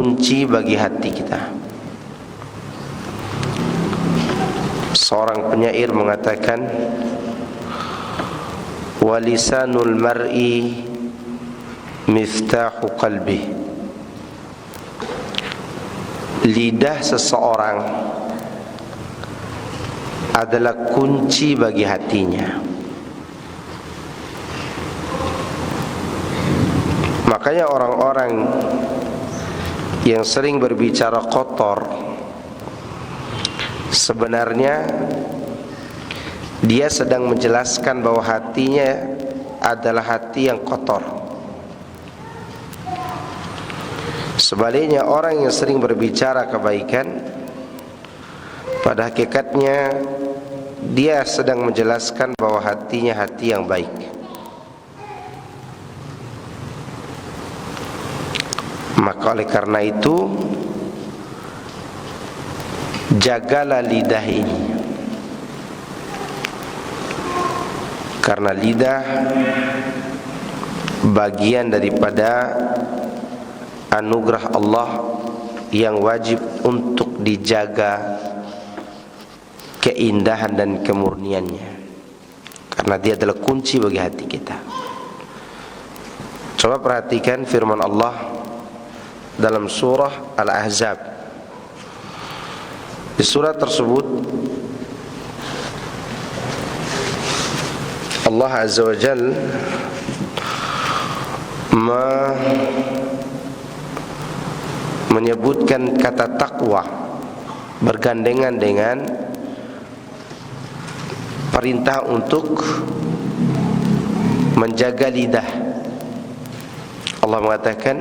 kunci bagi hati kita. Seorang penyair mengatakan, walisanul mar'i miftahu qalbi. Lidah seseorang adalah kunci bagi hatinya. Makanya orang-orang yang sering berbicara kotor, sebenarnya dia sedang menjelaskan bahwa hatinya adalah hati yang kotor. Sebaliknya, orang yang sering berbicara kebaikan, pada hakikatnya dia sedang menjelaskan bahwa hatinya hati yang baik. Maka oleh karena itu, jagalah lidah ini, karena lidah bagian daripada anugerah Allah yang wajib untuk dijaga keindahan dan kemurniannya, karena dia adalah kunci bagi hati kita. Coba perhatikan firman Allah dalam surah Al-Ahzab. Di surat tersebut Allah Azza wa Jalla menyebutkan kata takwa bergandengan dengan perintah untuk menjaga lidah. Allah mengatakan,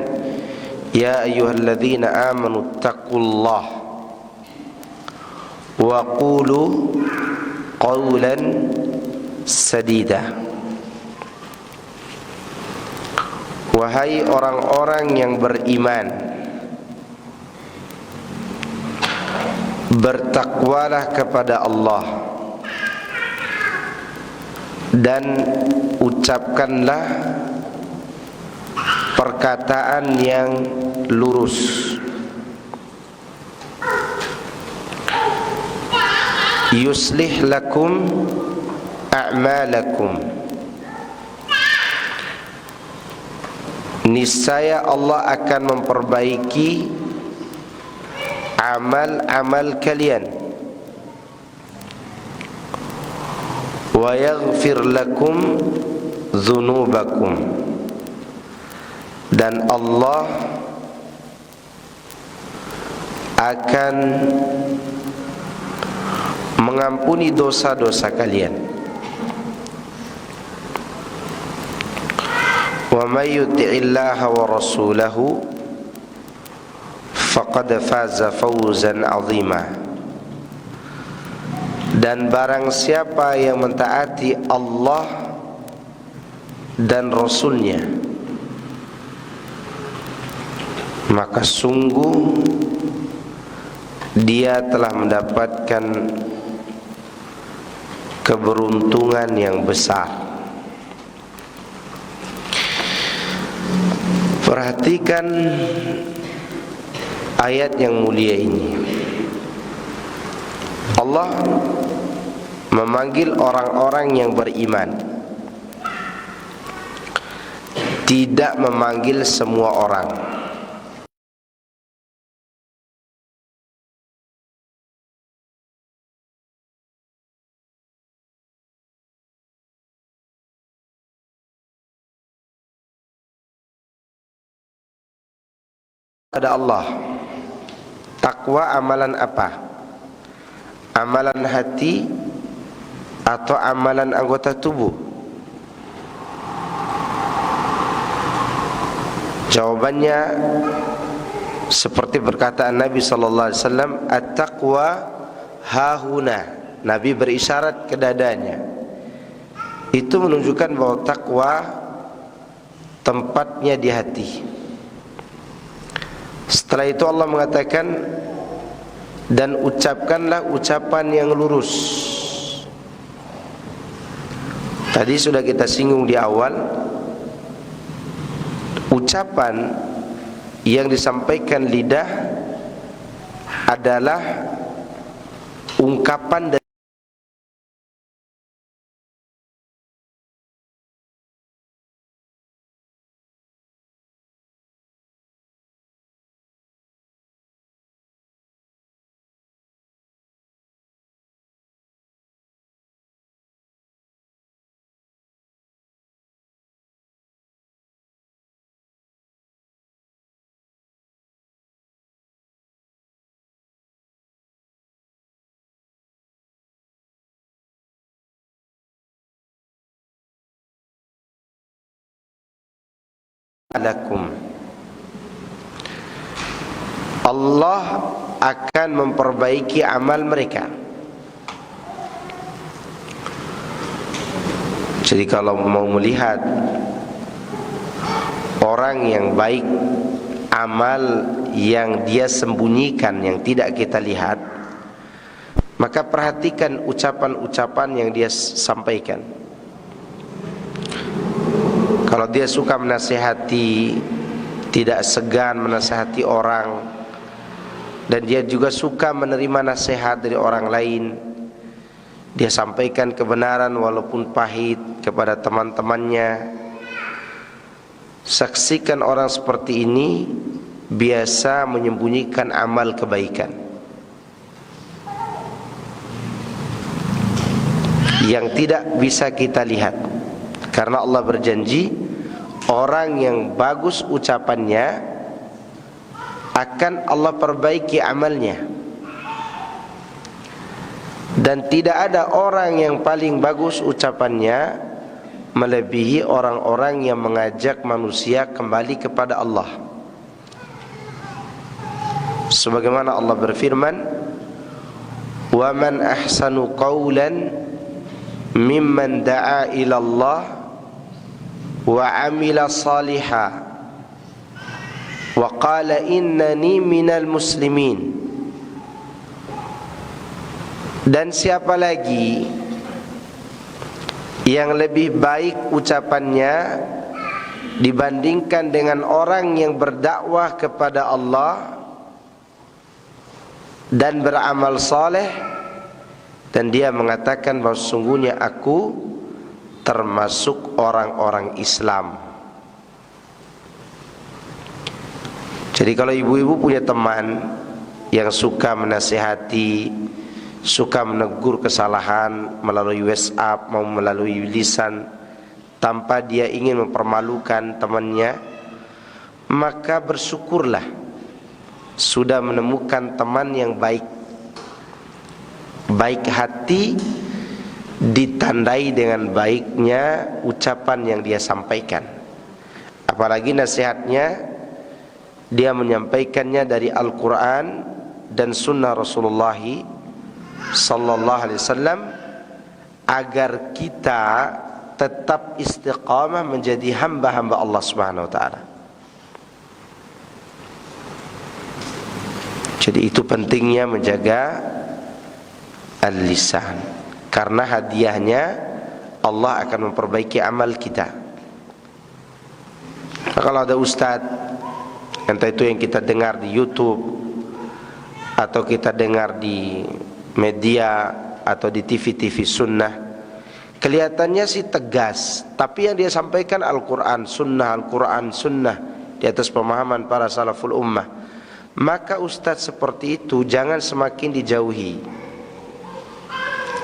ya ayyuhalladzina amanu taqullah wa qulu qawlan sadida. Wahai orang-orang yang beriman, bertakwalah kepada Allah dan ucapkanlah perkataan yang lurus. Yuslih lakum a'malakum. Niscaya Allah akan memperbaiki amal-amal kalian. Wa yaghfir lakum dzunubakum. Dan Allah akan mengampuni dosa-dosa kalian. Wa may yuti'illaha wa rasulahu faqad faza fawzan 'azima. Dan barang siapa yang mentaati Allah dan Rasulnya, maka sungguh dia telah mendapatkan keberuntungan yang besar. Perhatikan ayat yang mulia ini. Allah memanggil orang-orang yang beriman, tidak memanggil semua orang. Pada Allah, takwa amalan apa? Amalan hati atau amalan anggota tubuh? Jawabannya seperti perkataan Nabi sallallahu alaihi wasallam, at-taqwa hahuna. Nabi berisyarat ke dadanya. Itu menunjukkan bahwa takwa tempatnya di hati. Setelah itu Allah mengatakan, dan ucapkanlah ucapan yang lurus. Tadi sudah kita singgung di awal, ucapan yang disampaikan lidah adalah ungkapan dari lakum. Allah akan memperbaiki amal mereka. Jadi kalau mau melihat orang yang baik, amal yang dia sembunyikan yang tidak kita lihat, maka perhatikan ucapan-ucapan yang dia sampaikan. Kalau dia suka menasihati, tidak segan menasihati orang, dan dia juga suka menerima nasihat dari orang lain, dia sampaikan kebenaran walaupun pahit kepada teman-temannya. Saksikan orang seperti ini biasa menyembunyikan amal kebaikan yang tidak bisa kita lihat. Karena Allah berjanji, orang yang bagus ucapannya akan Allah perbaiki amalnya. Dan tidak ada orang yang paling bagus ucapannya melebihi orang-orang yang mengajak manusia kembali kepada Allah. Sebagaimana Allah berfirman, "Wa man ahsanu qawlan mimman da'a ila Allah wa amila salihan wa qala innani minal muslimin." Dan siapa lagi yang lebih baik ucapannya dibandingkan dengan orang yang berdakwah kepada Allah dan beramal saleh, dan dia mengatakan bahwa sesungguhnya aku termasuk orang-orang Islam. Jadi kalau ibu-ibu punya teman yang suka menasihati, suka menegur kesalahan melalui WhatsApp maupun melalui lisan tanpa dia ingin mempermalukan temannya, maka bersyukurlah sudah menemukan teman yang baik hati, ditandai dengan baiknya ucapan yang dia sampaikan. Apalagi nasihatnya dia menyampaikannya dari Al-Quran dan Sunnah Rasulullah sallallahu alaihi wasallam, agar kita tetap istiqamah menjadi hamba-hamba Allah Subhanahu wa taala. Jadi itu pentingnya menjaga al-lisan, karena hadiahnya Allah akan memperbaiki amal kita. Nah, kalau ada ustadz, entah itu yang kita dengar di YouTube atau kita dengar di media atau di TV-TV sunnah, kelihatannya sih tegas, tapi yang dia sampaikan Al-Quran Sunnah, Al-Quran Sunnah di atas pemahaman para salaful ummah, maka ustadz seperti itu jangan semakin dijauhi.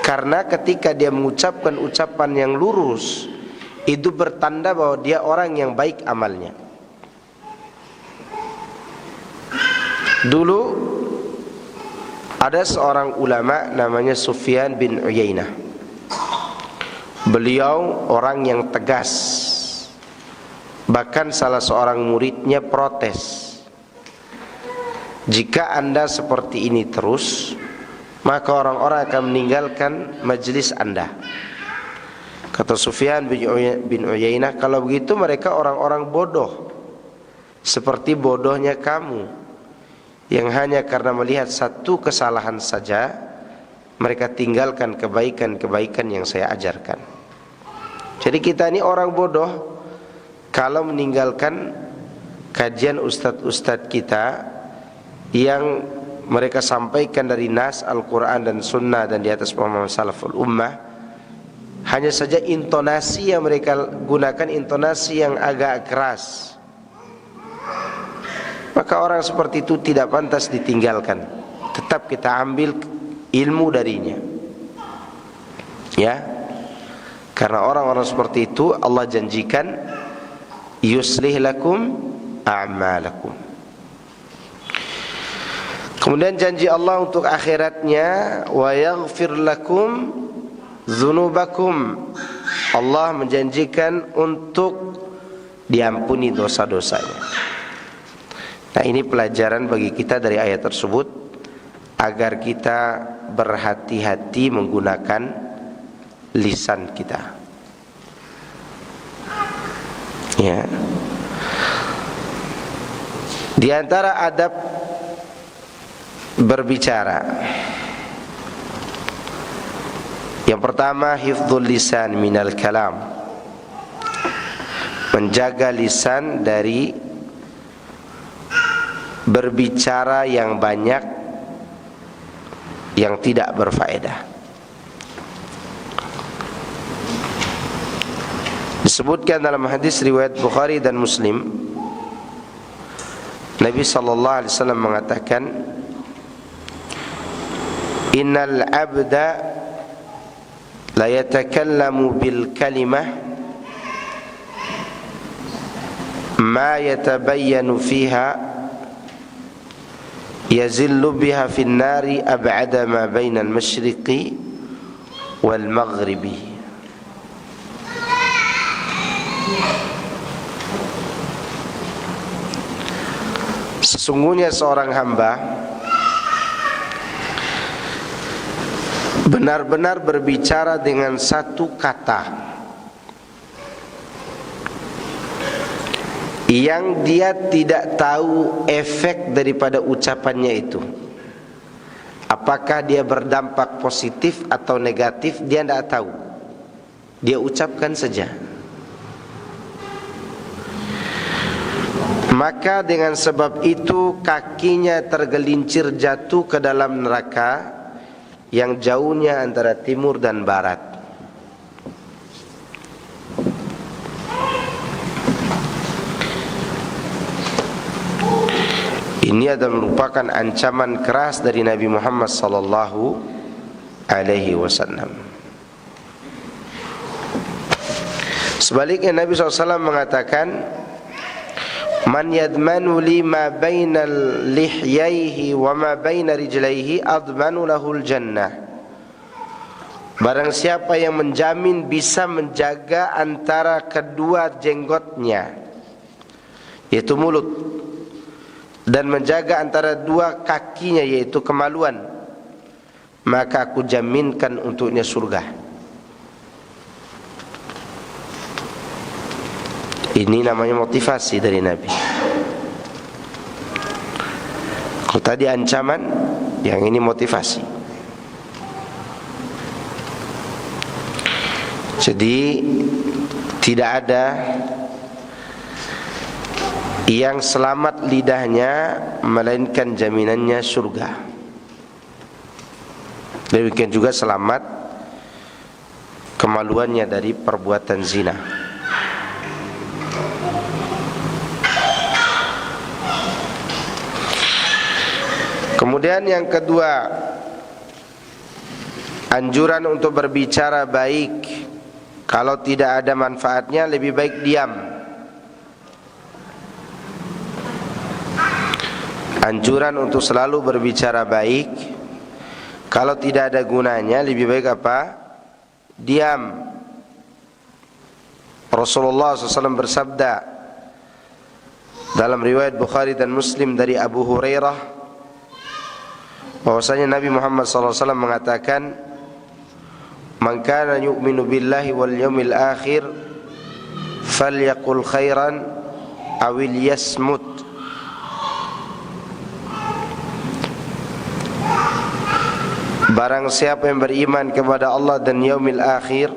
Karena ketika dia mengucapkan ucapan yang lurus, itu bertanda bahwa dia orang yang baik amalnya. Dulu ada seorang ulama namanya Sufyan bin Uyainah. Beliau orang yang tegas. Bahkan salah seorang muridnya protes, jika Anda seperti ini terus, maka orang-orang akan meninggalkan majelis Anda. Kata Sufyan bin Uyainah, kalau begitu mereka orang-orang bodoh, seperti bodohnya kamu, yang hanya karena melihat satu kesalahan saja mereka tinggalkan kebaikan-kebaikan yang saya ajarkan. Jadi kita ini orang bodoh kalau meninggalkan kajian ustadz-ustadz kita yang mereka sampaikan dari nas Al-Quran dan Sunnah dan di atas pemahaman salaful ummah, hanya saja intonasi yang mereka gunakan intonasi yang agak keras, maka orang seperti itu tidak pantas ditinggalkan. Tetap kita ambil ilmu darinya, ya, karena orang-orang seperti itu Allah janjikan yuslih lakum a'malakum. Kemudian janji Allah untuk akhiratnya, wa yaghfir lakum dzunubakum. Allah menjanjikan untuk diampuni dosa-dosanya. Nah, ini pelajaran bagi kita dari ayat tersebut, agar kita berhati-hati menggunakan lisan kita. Ya. Di antara adab berbicara, yang pertama hifdzul lisan minal kalam, menjaga lisan dari berbicara yang banyak yang tidak berfaedah. Disebutkan dalam hadis riwayat Bukhari dan Muslim, Nabi sallallahu alaihi wasallam mengatakan, innal abda la yatakallamu bil kalimah ma yatabayyanu fiha yazillu biha fin nari ab'ada ma baina al masyriqi wal maghribi. Sesungguhnya seorang hamba benar-benar berbicara dengan satu kata yang dia tidak tahu efek daripada ucapannya itu, apakah dia berdampak positif atau negatif, dia tidak tahu. Dia ucapkan saja, maka dengan sebab itu kakinya tergelincir jatuh ke dalam neraka yang jauhnya antara timur dan barat. Ini adalah merupakan ancaman keras dari Nabi Muhammad sallallahu alaihi wasallam. Sebaliknya Nabi SAW mengatakan, man yadmanu li ma bainal lihyaihi wa ma baina rijlaihi admanu lahul jannah. Barang siapa yang menjamin bisa menjaga antara kedua jenggotnya, yaitu mulut, dan menjaga antara dua kakinya, yaitu kemaluan, maka aku jaminkan untuknya surga. Ini namanya motivasi dari Nabi. Kalau tadi ancaman, yang ini motivasi. Jadi tidak ada yang selamat lidahnya melainkan jaminannya surga. Demikian juga selamat kemaluannya dari perbuatan zina. Kemudian yang kedua, anjuran untuk berbicara baik. Kalau tidak ada manfaatnya, lebih baik diam. Anjuran untuk selalu berbicara baik. Kalau tidak ada gunanya, lebih baik apa? Diam. Rasulullah SAW bersabda dalam riwayat Bukhari dan Muslim dari Abu Hurairah, bahwasanya Nabi Muhammad SAW mengatakan, man kana yu'minu billahi wal yawmil akhir falyaqul khairan awil yasmut. Barang siapa yang beriman kepada Allah dan yaumil akhir,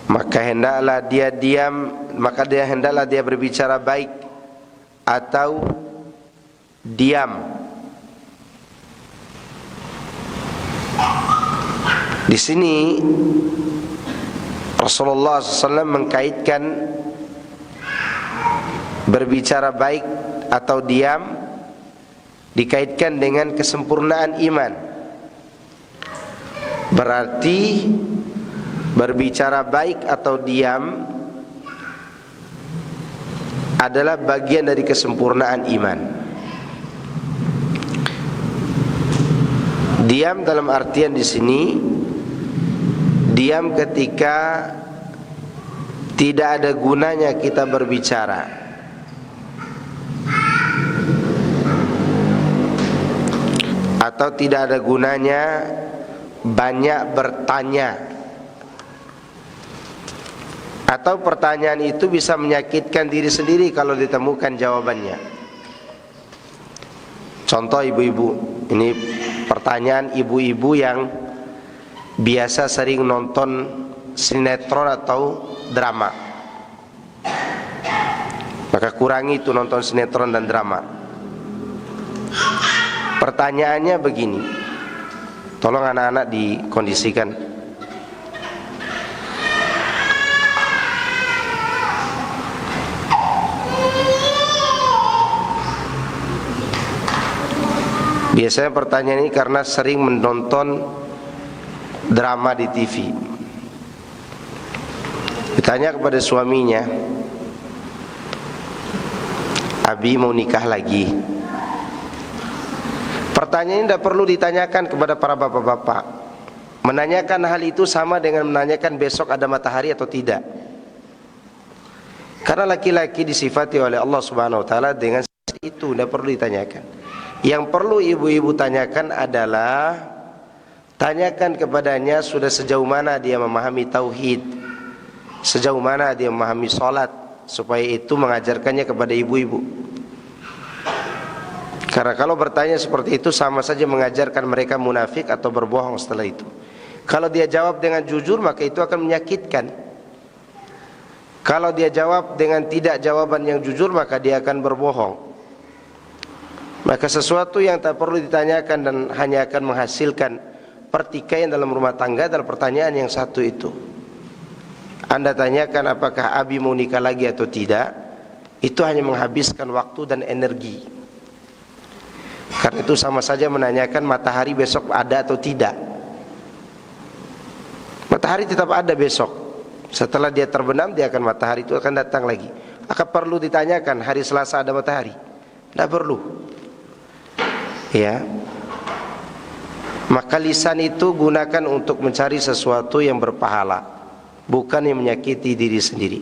maka hendaklah dia diam maka dia hendaklah dia berbicara baik atau diam. Di sini Rasulullah SAW mengkaitkan berbicara baik atau diam dikaitkan dengan kesempurnaan iman. Berarti berbicara baik atau diam adalah bagian dari kesempurnaan iman. Diam dalam artian di sini diam ketika tidak ada gunanya kita berbicara, atau tidak ada gunanya banyak bertanya, atau pertanyaan itu bisa menyakitkan diri sendiri kalau ditemukan jawabannya. Contoh ibu-ibu, ini pertanyaan ibu-ibu yang biasa sering nonton sinetron atau drama. Maka kurangi itu nonton sinetron dan drama. Pertanyaannya begini, tolong anak-anak dikondisikan. Biasanya pertanyaan ini karena sering menonton drama di TV. Ditanya kepada suaminya, Abi mau nikah lagi. Pertanyaan ini tidak perlu ditanyakan kepada para bapak-bapak. Menanyakan hal itu sama dengan menanyakan besok ada matahari atau tidak. Karena laki-laki disifati oleh Allah Subhanahu wa taala dengan itu, tidak perlu ditanyakan. Yang perlu ibu-ibu tanyakan adalah tanyakan kepadanya sudah sejauh mana dia memahami tauhid, sejauh mana dia memahami sholat, supaya itu mengajarkannya kepada ibu-ibu. Karena kalau bertanya seperti itu sama saja mengajarkan mereka munafik atau berbohong setelah itu. Kalau dia jawab dengan jujur maka itu akan menyakitkan. Kalau dia jawab dengan tidak jawaban yang jujur maka dia akan berbohong. Maka sesuatu yang tak perlu ditanyakan dan hanya akan menghasilkan pertikaian dalam rumah tangga adalah pertanyaan yang satu itu. Anda tanyakan apakah Abi mau nikah lagi atau tidak, itu hanya menghabiskan waktu dan energi. Karena itu sama saja menanyakan matahari besok ada atau tidak. Matahari tetap ada besok. Setelah dia terbenam, matahari itu akan datang lagi. Akan perlu ditanyakan hari Selasa ada matahari? Tidak perlu. Ya. Maka lisan itu gunakan untuk mencari sesuatu yang berpahala, bukan yang menyakiti diri sendiri.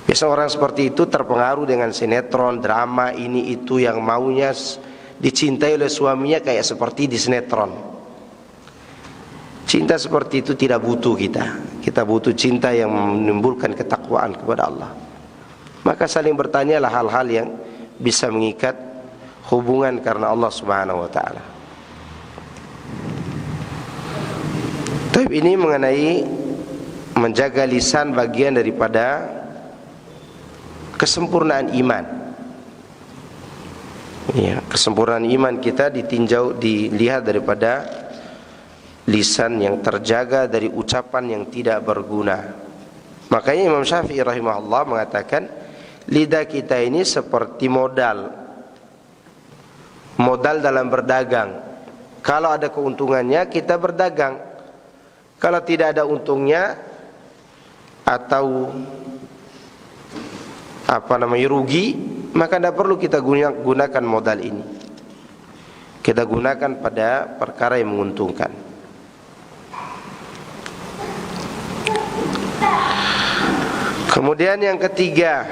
Biasa orang seperti itu terpengaruh dengan sinetron, drama, ini itu yang maunya dicintai oleh suaminya kayak seperti di sinetron. Cinta seperti itu tidak butuh kita. Kita butuh cinta yang menimbulkan ketakwaan kepada Allah. Maka saling bertanyalah hal-hal yang bisa mengikat hubungan karena Allah Subhanahu wa taala. Tapi ini mengenai menjaga lisan bagian daripada kesempurnaan iman. Ya, kesempurnaan iman kita dilihat daripada lisan yang terjaga dari ucapan yang tidak berguna. Makanya Imam Syafi'i rahimahullah mengatakan lidah kita ini seperti modal dalam berdagang. Kalau ada keuntungannya kita berdagang, kalau tidak ada untungnya atau rugi, maka tidak perlu kita gunakan modal ini. Kita gunakan pada perkara yang menguntungkan. Kemudian yang ketiga,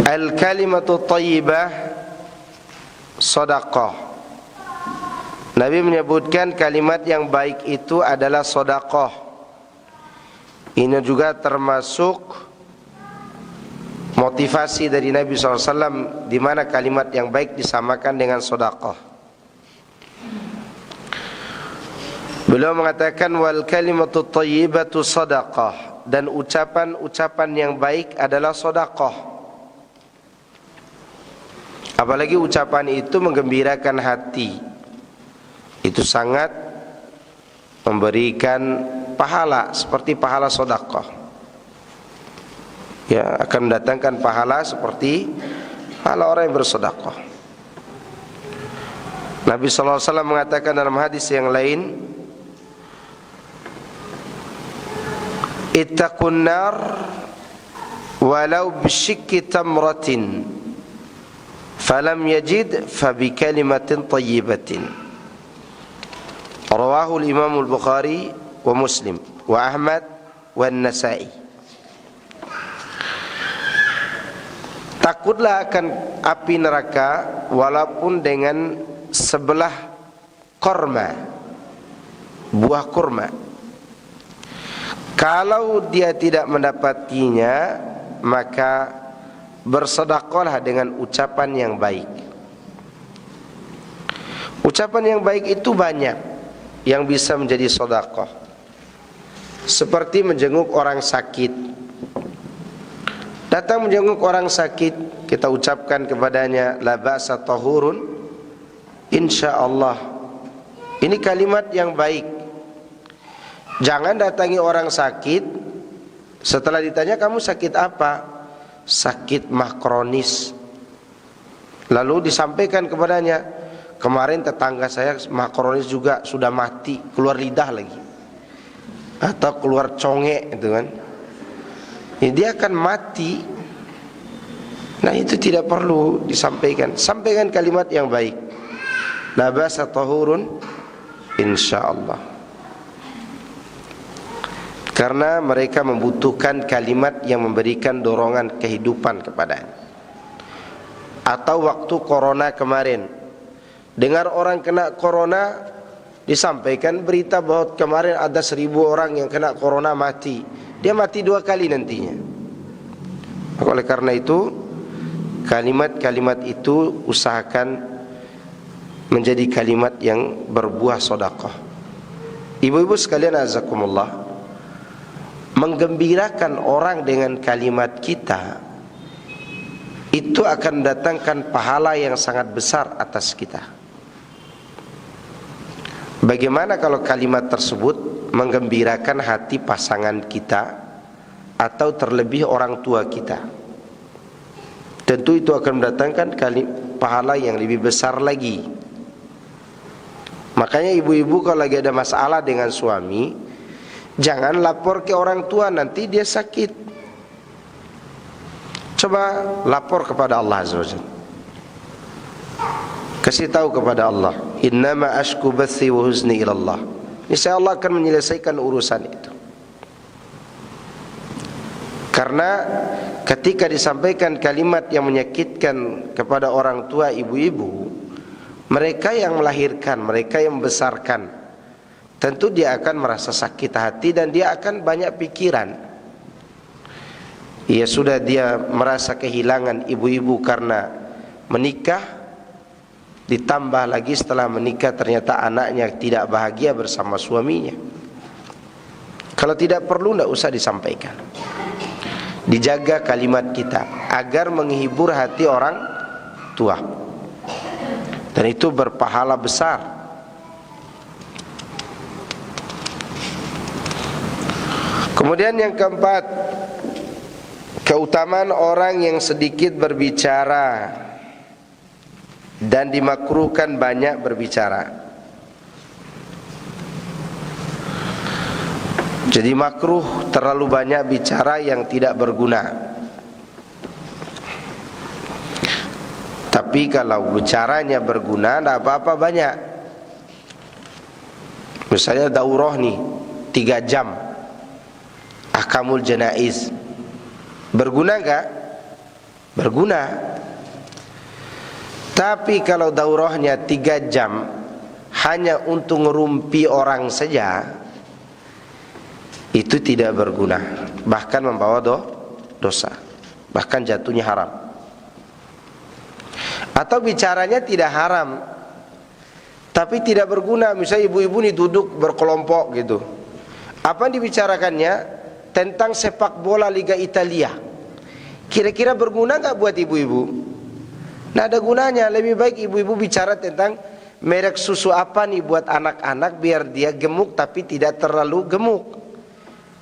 al-kalimatu thayyibah sedekah. Nabi menyebutkan kalimat yang baik itu adalah sedekah. Ini juga termasuk motivasi dari Nabi SAW, di mana kalimat yang baik disamakan dengan sedekah. Beliau mengatakan wal kalimatu thayyibatu shadaqah, dan ucapan-ucapan yang baik adalah sedekah. Apalagi ucapan itu menggembirakan hati, itu sangat memberikan pahala seperti pahala sedekah. Ya, akan mendatangkan pahala seperti pahala orang yang bersedekah. Nabi sallallahu alaihi wasallam mengatakan dalam hadis yang lain, ittaqun nar walau bisyikki tamratin falam yajid fabi kalimatin thayyibatin. Rawahu al-Imam al-Bukhari wa Muslim wa Ahmad wa An-Nasa'i. Takutlah akan api neraka walaupun dengan sebelah kurma, buah kurma. Kalau dia tidak mendapatinya, maka bersedekahlah dengan ucapan yang baik. Ucapan yang baik itu banyak yang bisa menjadi sedekah. Seperti menjenguk orang sakit. Datang menjenguk orang sakit, kita ucapkan kepadanya la ba'sa tahurun insyaallah. Ini kalimat yang baik. Jangan datangi orang sakit, setelah ditanya kamu sakit apa? Sakit mah kronis. Lalu disampaikan kepadanya, kemarin tetangga saya mah kronis juga, sudah mati, keluar lidah lagi, atau keluar conge itu kan. Ya, dia akan mati. Nah, itu tidak perlu disampaikan. Sampaikan kalimat yang baik. La ba'sa tahurun insyaallah. Karena mereka membutuhkan kalimat yang memberikan dorongan kehidupan kepadanya. Atau waktu corona kemarin, dengar orang kena corona, disampaikan berita bahwa kemarin ada 1000 orang yang kena corona mati. Dia mati 2 kali nantinya. Oleh karena itu, kalimat-kalimat itu usahakan menjadi kalimat yang berbuah sedekah. Ibu-ibu sekalian azakumullah, menggembirakan orang dengan kalimat kita itu akan mendatangkan pahala yang sangat besar atas kita. Bagaimana kalau kalimat tersebut menggembirakan hati pasangan kita atau terlebih orang tua kita? Tentu itu akan mendatangkan pahala yang lebih besar lagi. Makanya ibu-ibu kalau lagi ada masalah dengan suami, jangan lapor ke orang tua, nanti dia sakit. Coba lapor kepada Allah Azza wa Jalla. Kasih tahu kepada Allah, innama ashku bathi wa huzni ila Allah. Niscaya Allah akan menyelesaikan urusan itu. Karena ketika disampaikan kalimat yang menyakitkan kepada orang tua ibu-ibu, mereka yang melahirkan, mereka yang membesarkan, tentu dia akan merasa sakit hati dan dia akan banyak pikiran. Ya sudah, dia merasa kehilangan ibu-ibu karena menikah, ditambah lagi setelah menikah ternyata anaknya tidak bahagia bersama suaminya. Kalau tidak perlu, tidak usah disampaikan. Dijaga kalimat kita agar menghibur hati orang tua, dan itu berpahala besar. Kemudian yang keempat, keutamaan orang yang sedikit berbicara dan dimakruhkan banyak berbicara. Jadi makruh terlalu banyak bicara yang tidak berguna. Tapi kalau bicaranya berguna, tidak apa-apa banyak. Misalnya daurah nih 3 jam, ahkamul janaiz, berguna enggak? Berguna. Tapi kalau daurahnya 3 jam hanya untuk ngerumpi orang saja, itu tidak berguna, bahkan membawa dosa, bahkan jatuhnya haram. Atau bicaranya tidak haram, tapi tidak berguna. Misalnya ibu-ibu ini duduk berkelompok gitu. Apa yang dibicarakannya? Tentang sepak bola Liga Italia. Kira-kira berguna nggak buat ibu-ibu? Nah, ada gunanya. Lebih baik ibu-ibu bicara tentang merek susu apa nih buat anak-anak biar dia gemuk tapi tidak terlalu gemuk.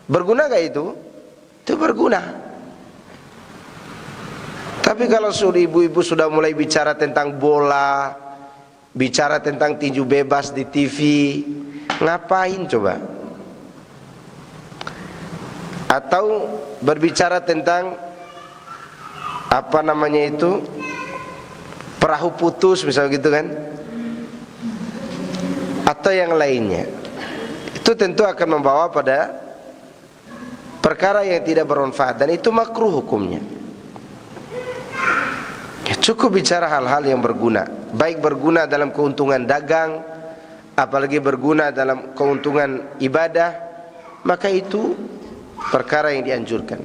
Berguna nggak itu? Itu berguna. Tapi kalau sudah ibu-ibu sudah mulai bicara tentang bola, bicara tentang tinju bebas di TV, ngapain coba? Atau berbicara tentang apa namanya itu, perahu putus misalnya gitu kan, atau yang lainnya. Itu tentu akan membawa pada perkara yang tidak bermanfaat, dan itu makruh hukumnya. Ya, cukup bicara hal-hal yang berguna, baik berguna dalam keuntungan dagang, apalagi berguna dalam keuntungan ibadah, maka itu perkara yang dianjurkan.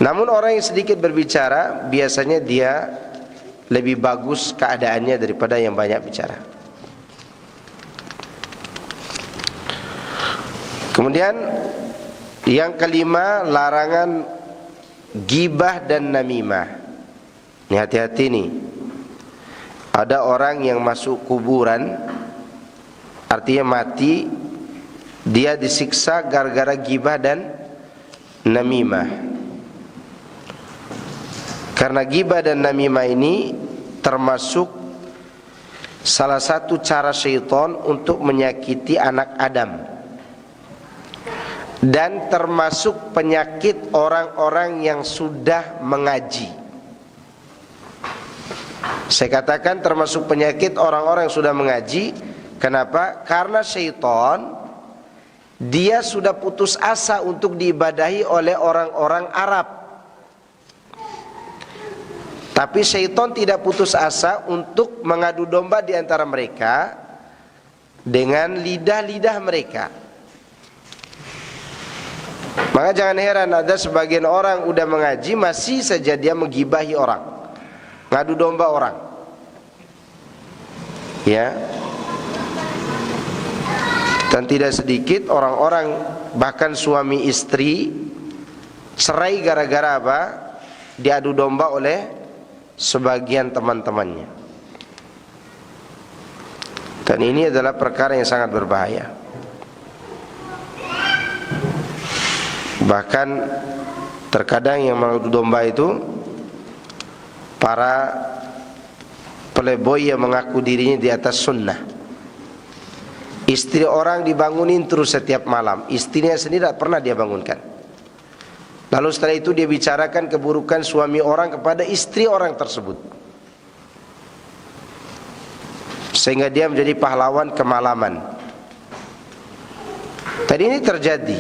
Namun orang yang sedikit berbicara, biasanya dia lebih bagus keadaannya daripada yang banyak bicara. Kemudian yang kelima, larangan gibah dan namimah. Ini hati-hati nih. Ada orang yang masuk kuburan, artinya mati, dia disiksa gara-gara gibah dan namimah. Karena gibah dan namimah ini termasuk salah satu cara syaitan untuk menyakiti anak Adam, dan termasuk penyakit orang-orang yang sudah mengaji. Saya katakan termasuk penyakit orang-orang yang sudah mengaji. Kenapa? Karena syaitan dia sudah putus asa untuk diibadahi oleh orang-orang Arab, tapi syaitan tidak putus asa untuk mengadu domba di antara mereka dengan lidah-lidah mereka. Maka jangan heran ada sebagian orang udah mengaji masih saja dia menggibahi orang, ngadu domba orang. Ya. Dan tidak sedikit orang-orang, bahkan suami istri, cerai gara-gara apa? Diadu domba oleh sebagian teman-temannya. Dan ini adalah perkara yang sangat berbahaya. Bahkan terkadang yang mengadu domba itu para playboy yang mengaku dirinya di atas sunnah. Istri orang dibangunin terus setiap malam, istrinya sendiri tidak pernah dia bangunkan. Lalu setelah itu dia bicarakan keburukan suami orang kepada istri orang tersebut, sehingga dia menjadi pahlawan kemalaman. Tadi ini terjadi,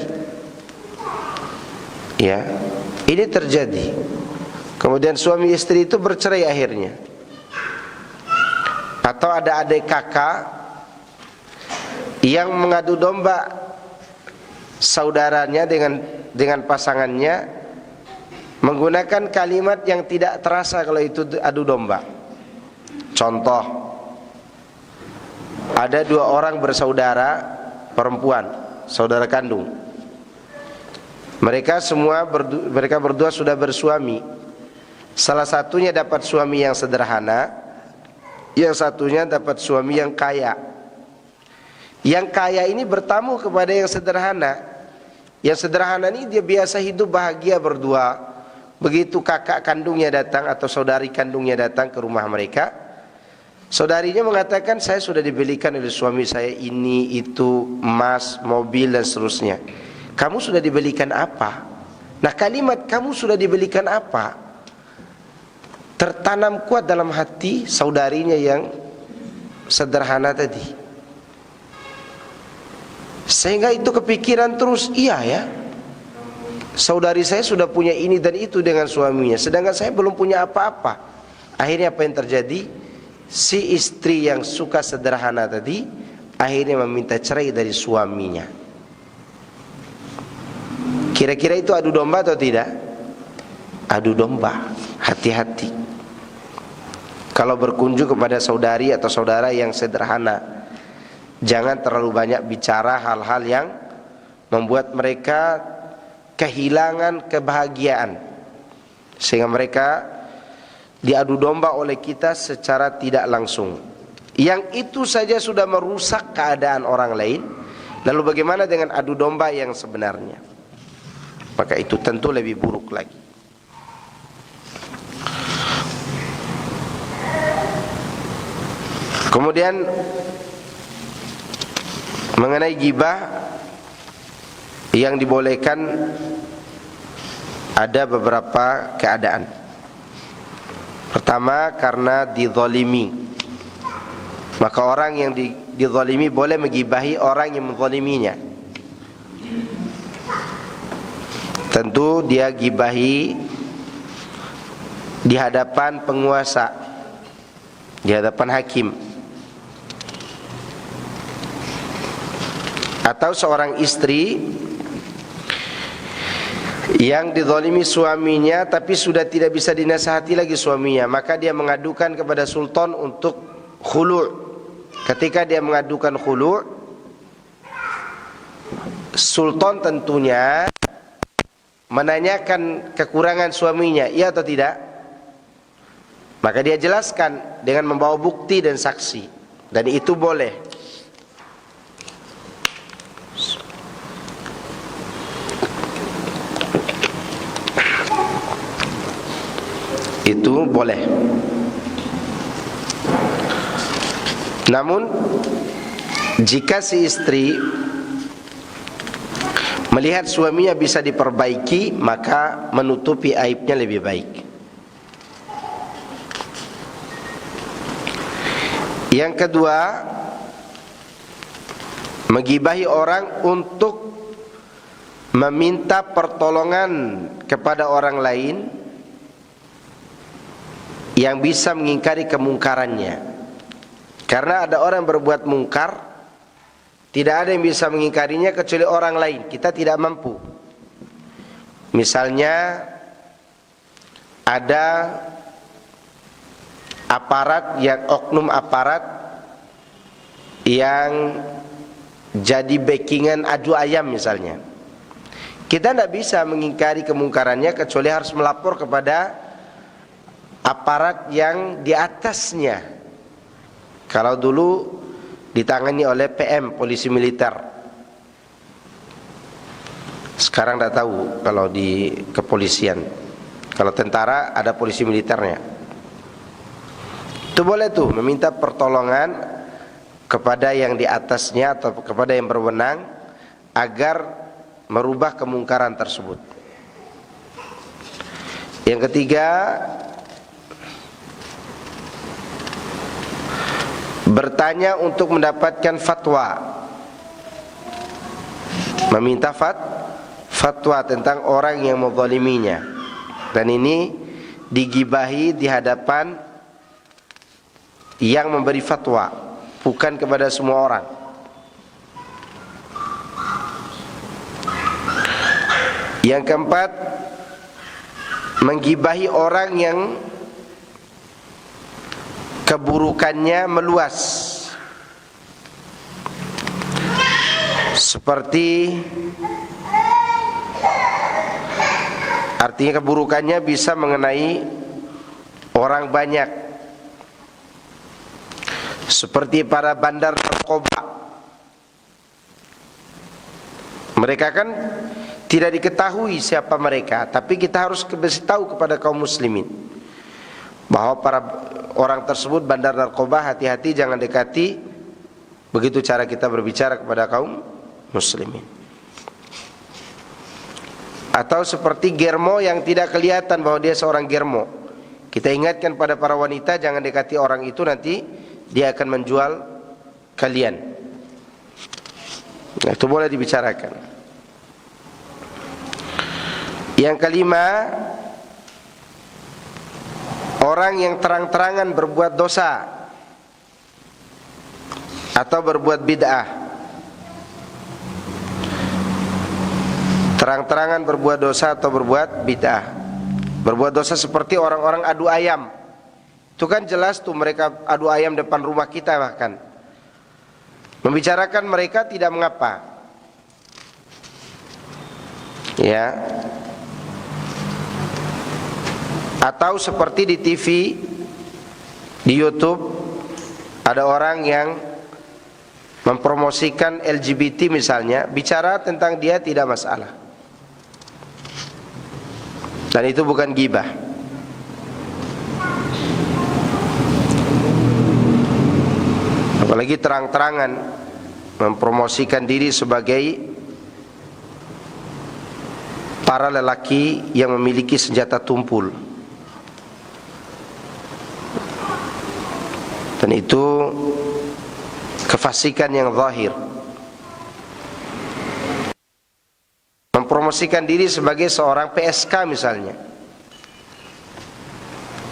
ya, ini terjadi. Kemudian suami istri itu bercerai akhirnya. Atau ada adik kakak yang mengadu domba saudaranya dengan pasangannya, menggunakan kalimat yang tidak terasa kalau itu adu domba. Contoh, ada dua orang bersaudara perempuan, saudara kandung. Mereka berdua sudah bersuami. Salah satunya dapat suami yang sederhana, yang satunya dapat suami yang kaya. Yang kaya ini bertamu kepada yang sederhana. Yang sederhana ini dia biasa hidup bahagia berdua. Begitu kakak kandungnya datang atau saudari kandungnya datang ke rumah mereka, saudarinya mengatakan, saya sudah dibelikan oleh suami saya ini, itu, emas, mobil dan seterusnya. Kamu sudah dibelikan apa? Nah, kalimat kamu sudah dibelikan apa tertanam kuat dalam hati saudarinya yang sederhana tadi. Sehingga itu kepikiran terus, iya ya, saudari saya sudah punya ini dan itu dengan suaminya, sedangkan saya belum punya apa-apa. Akhirnya apa yang terjadi? Si istri yang suka sederhana tadi akhirnya meminta cerai dari suaminya. Kira-kira itu adu domba atau tidak? Adu domba. Hati-hati. Kalau berkunjung kepada saudari atau saudara yang sederhana, jangan terlalu banyak bicara hal-hal yang membuat mereka kehilangan kebahagiaan, sehingga mereka diadu domba oleh kita secara tidak langsung. Yang itu saja sudah merusak keadaan orang lain, lalu bagaimana dengan adu domba yang sebenarnya? Maka itu tentu lebih buruk lagi. Kemudian mengenai ghibah yang dibolehkan, ada beberapa keadaan. Pertama, karena dizalimi, maka orang yang dizalimi boleh menggibahi orang yang menzaliminya. Tentu dia gibahi di hadapan penguasa, di hadapan hakim. Atau seorang istri yang dizalimi suaminya tapi sudah tidak bisa dinasihati lagi suaminya, maka dia mengadukan kepada sultan untuk khulu'. Ketika dia mengadukan khulu', sultan tentunya menanyakan kekurangan suaminya, iya atau tidak? Maka dia jelaskan dengan membawa bukti dan saksi, dan itu boleh. Itu boleh. Namun jika si istri melihat suaminya bisa diperbaiki, maka menutupi aibnya lebih baik. Yang kedua, menggibahi orang untuk meminta pertolongan kepada orang lain yang bisa mengingkari kemungkarannya. Karena ada orang berbuat mungkar, tidak ada yang bisa mengingkarinya kecuali orang lain. Kita tidak mampu. Misalnya ada aparat yang oknum aparat yang jadi backingan adu ayam misalnya. Kita tidak bisa mengingkari kemungkarannya kecuali harus melapor kepada aparat yang di atasnya. Kalau dulu ditangani oleh PM, polisi militer. Sekarang tidak tahu kalau di kepolisian. Kalau tentara ada polisi militernya. Itu boleh tuh meminta pertolongan kepada yang di atasnya atau kepada yang berwenang agar merubah kemungkaran tersebut. Yang ketiga, bertanya untuk mendapatkan fatwa, meminta fatwa tentang orang yang menzaliminya, dan ini digibahi di hadapan yang memberi fatwa, bukan kepada semua orang. Yang keempat, menggibahi orang yang keburukannya meluas, seperti artinya keburukannya bisa mengenai orang banyak, seperti para bandar narkoba. Mereka kan tidak diketahui siapa mereka, tapi kita harus kasih tahu kepada kaum muslimin bahwa para orang tersebut bandar narkoba, hati-hati jangan dekati. Begitu cara kita berbicara kepada kaum muslimin. Atau seperti germo yang tidak kelihatan bahwa dia seorang germo, kita ingatkan pada para wanita, jangan dekati orang itu, nanti dia akan menjual kalian. Nah, itu boleh dibicarakan. Yang kelima, orang yang terang-terangan berbuat dosa atau berbuat bid'ah. Terang-terangan berbuat dosa atau berbuat bid'ah. Berbuat dosa seperti orang-orang adu ayam Itu kan jelas tuh mereka adu ayam depan rumah kita bahkan. Membicarakan mereka tidak mengapa. Ya. Atau seperti di TV, di YouTube ada orang yang mempromosikan LGBT misalnya, bicara tentang dia tidak masalah. Dan itu bukan ghibah. Apalagi terang-terangan mempromosikan diri sebagai para lelaki yang memiliki senjata tumpul. Dan itu kefasikan yang zahir. Mempromosikan diri sebagai seorang PSK misalnya,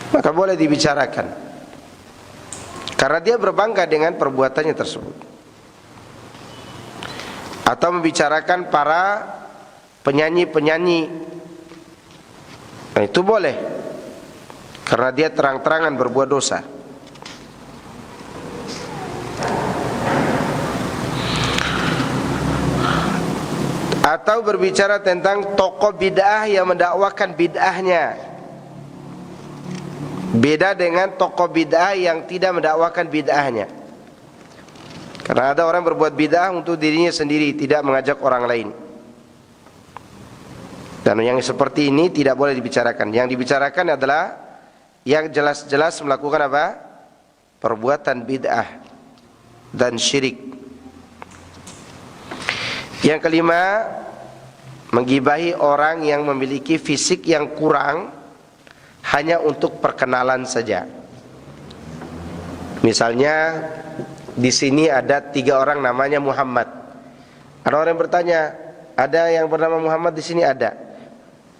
maka boleh dibicarakan karena dia berbangga dengan perbuatannya tersebut. Atau membicarakan para penyanyi-penyanyi, nah, itu boleh karena dia terang-terangan berbuat dosa. Atau berbicara tentang tokoh bid'ah yang mendakwakan bid'ahnya. Beda dengan tokoh bid'ah yang tidak mendakwakan bid'ahnya. Karena ada orang berbuat bid'ah untuk dirinya sendiri, tidak mengajak orang lain. Dan yang seperti ini tidak boleh dibicarakan. Yang dibicarakan adalah yang jelas-jelas melakukan apa? Perbuatan bid'ah dan syirik. Yang kelima, menggibahi orang yang memiliki fisik yang kurang hanya untuk perkenalan saja. Misalnya di sini ada 3 orang namanya Muhammad. Ada orang yang bertanya, ada yang bernama Muhammad di sini? Ada.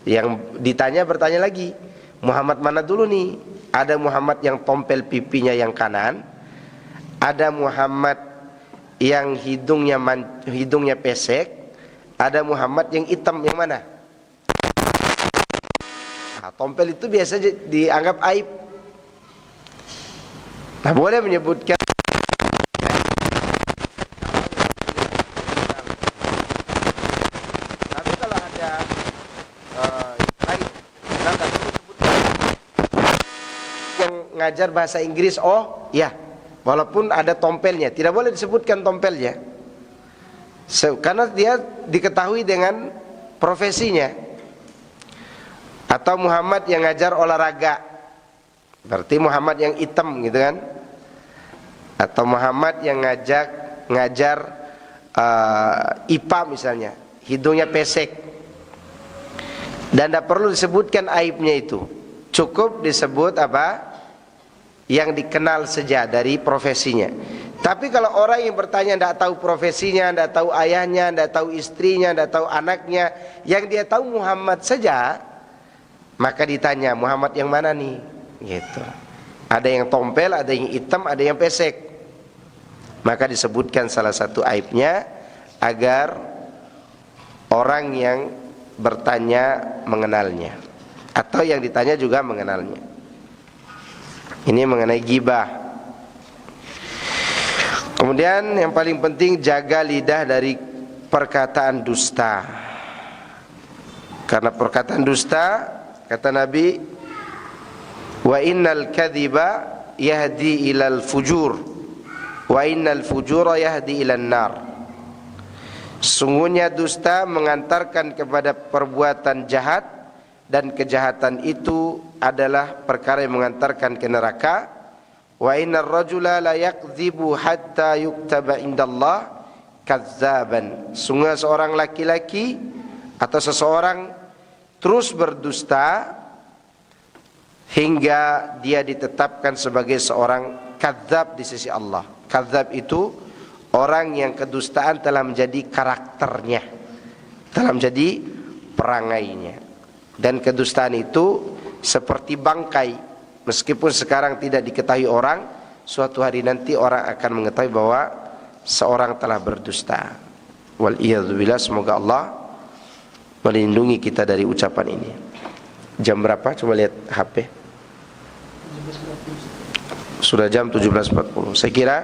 Yang ditanya bertanya lagi, Muhammad mana dulu nih? Ada Muhammad yang tompel pipinya yang kanan, ada Muhammad yang hidungnya pesek, ada Muhammad yang hitam, yang mana? Nah, tompel itu biasa dianggap aib. Nah, boleh menyebutkan. Tapi kalau ada yang ngajar bahasa Inggris, oh ya, walaupun ada tompelnya, tidak boleh disebutkan tompelnya, karena dia diketahui dengan profesinya. Atau Muhammad yang ngajar olahraga, berarti Muhammad yang hitam gitu kan. Atau Muhammad yang ngajar IPA misalnya, hidungnya pesek. Dan tidak perlu disebutkan aibnya itu, cukup disebut apa? Yang dikenal saja dari profesinya. Tapi kalau orang yang bertanya tidak tahu profesinya, tidak tahu ayahnya, tidak tahu istrinya, tidak tahu anaknya, yang dia tahu Muhammad saja, maka ditanya, Muhammad yang mana nih? Gitu. Ada yang tompel, ada yang hitam, ada yang pesek. Maka disebutkan salah satu aibnya agar orang yang bertanya mengenalnya, atau yang ditanya juga mengenalnya. Ini mengenai ghibah. Kemudian yang paling penting, jaga lidah dari perkataan dusta. Karena perkataan dusta, kata Nabi, wa innal kadhiba yahdi ilal fujur, wa innal fujura yahdi ilan nar. Sungguhnya dusta mengantarkan kepada perbuatan jahat, dan kejahatan itu adalah perkara yang mengantarkan ke neraka. Wa innar rajula la yakdzibu hatta yuktaba indallah kadzaban. Sungguh seorang laki-laki atau seseorang terus berdusta hingga dia ditetapkan sebagai seorang kadzab di sisi Allah. Kadzab itu orang yang kedustaan telah menjadi karakternya, telah menjadi perangainya. Dan kedustaan itu seperti bangkai, meskipun sekarang tidak diketahui orang, suatu hari nanti orang akan mengetahui bahwa seorang telah berdusta. Wal iyadzubillah, semoga Allah melindungi kita dari ucapan ini. Jam berapa? Coba lihat HP. Sudah jam 17.40. Saya kira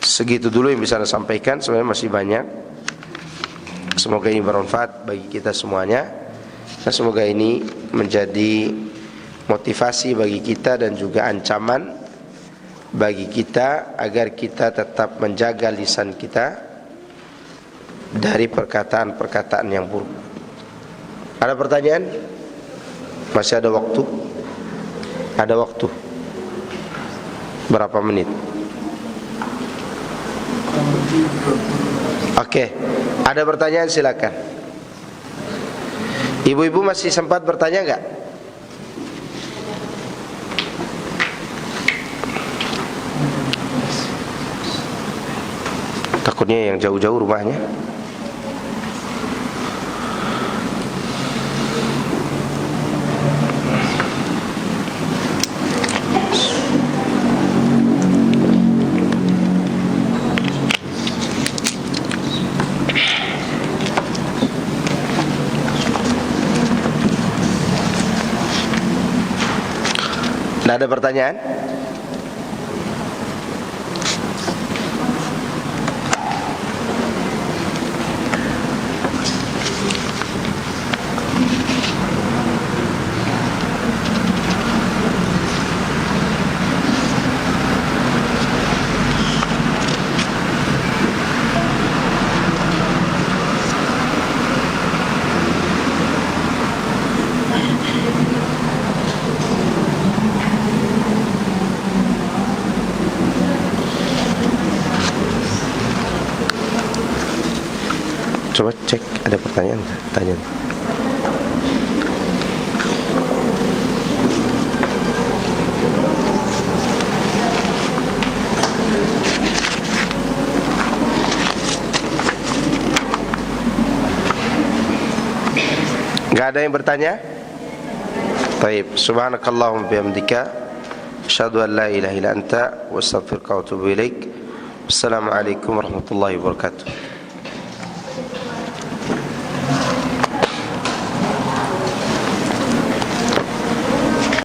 segitu dulu yang bisa saya sampaikan. Sebenarnya masih banyak. Semoga ini bermanfaat bagi kita semuanya, dan semoga ini menjadi motivasi bagi kita dan juga ancaman bagi kita agar kita tetap menjaga lisan kita dari perkataan-perkataan yang buruk. Ada pertanyaan? Masih ada waktu? Ada waktu. Berapa menit? Oke. Ada pertanyaan silakan. Ibu-ibu masih sempat bertanya enggak? Takutnya yang jauh-jauh rumahnya. Tidak ada pertanyaan? Coba cek, ada pertanyaan? Tanya. Gak ada yang bertanya? Baik, subhanakallahumma bihamdika asyhadu an la ilaha illa anta wa astaghfiruka wa atubu ilaik. Wassalamualaikum warahmatullahi wabarakatuh.